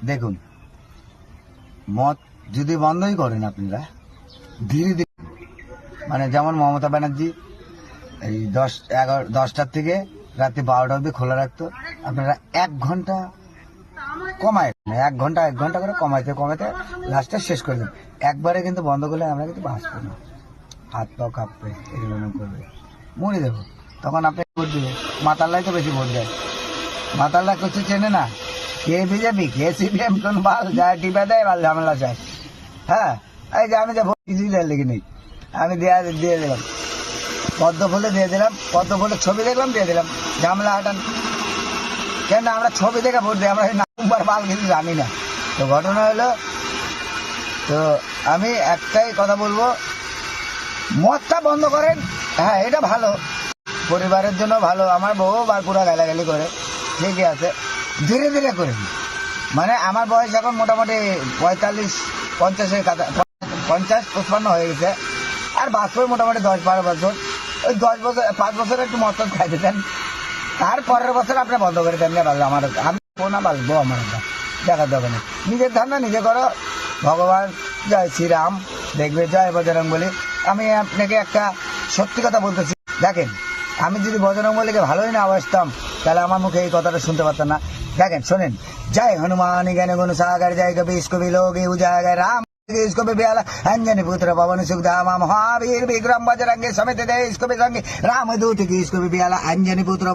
দেখুন, মদ যদি বন্ধই করেন আপনারা ধীরে ধীরে, মানে যেমন মমতা ব্যানার্জি এই 10টার থেকে রাত্রি 12টা অবধি খোলা রাখতো, আপনারা 1 ঘন্টা কমায়, 1 ঘন্টা করে কমাইতে কমাইতে লাস্টে শেষ করে দেন। একবারে কিন্তু বন্ধ করলে আমরা কিন্তু বাঁচবো না, হাত পাও কাঁপবে, এগুলো করবে, মরে দেবো। তখন আপনি ভোট দিবে, মাতাল্লাই তো বেশি ভোট দেয়। মাতাল্লা কিছু চেনে না, কে বিজেপি কে সিপিএম, কোন বাল যায় টিপে দেয়, বাল ঝামেলা চায়। হ্যাঁ, এই যে আমি যে ভোট কিছুই লিখে নেই, আমি দিয়ে দিলাম পদ্ম ফুলে, দিয়ে দিলাম পদ্ম ফুলের ছবি দেখলাম, দিয়ে দিলাম, ঝামেলা হাঁটান। কেন আমরা ছবি দেখে ভোট দিই, আমরা নাম্বার বাল কিছু জানি না। তো ঘটনা হলো, তো আমি একটাই কথা বলবো, মদটা বন্ধ করেন। হ্যাঁ, এটা ভালো, পরিবারের জন্য ভালো। আমার বউ বারপুরা গালাগালি করে, ঠিকই আছে, ধীরে ধীরে করেন। মানে আমার বয়স এখন মোটামুটি 45-50-এর কাছে, 50-55 হয়ে গেছে, আর বাঁচবে মোটামুটি 10-12 বছর। ওই 10 বছর 5 বছর একটু মদ খাইতে দেন, তার পরের বছর আপনি বন্ধ করে দেন। ভালো, আমার আমি না বাঁচবো, আমার দেখার দরকার নেই। নিজের ধান্দা নিজে করো, ভগবান জয় শ্রীরাম দেখবে, জয় বজরংবলী। আমি আপনাকে একটা সত্যি কথা বলতেছি, দেখেন, আমি যদি বজরংবলীকে ভালোই না বাসতাম, তাহলে আমার মুখে এই কথাটা শুনতে পারতাম না। দেখেন, শোনেন, জয় হনুমান জ্ঞান গুণ সাগর, জয় কবি কবি লোক উজাগর রাম, इसको भी बेला अंजनी पुत्र पवन सुखधामा महावीर विक्रम बजरंगी समित दे, इसको भी संगी राम दूत की, इसको भी बेला अंजनी पुत्र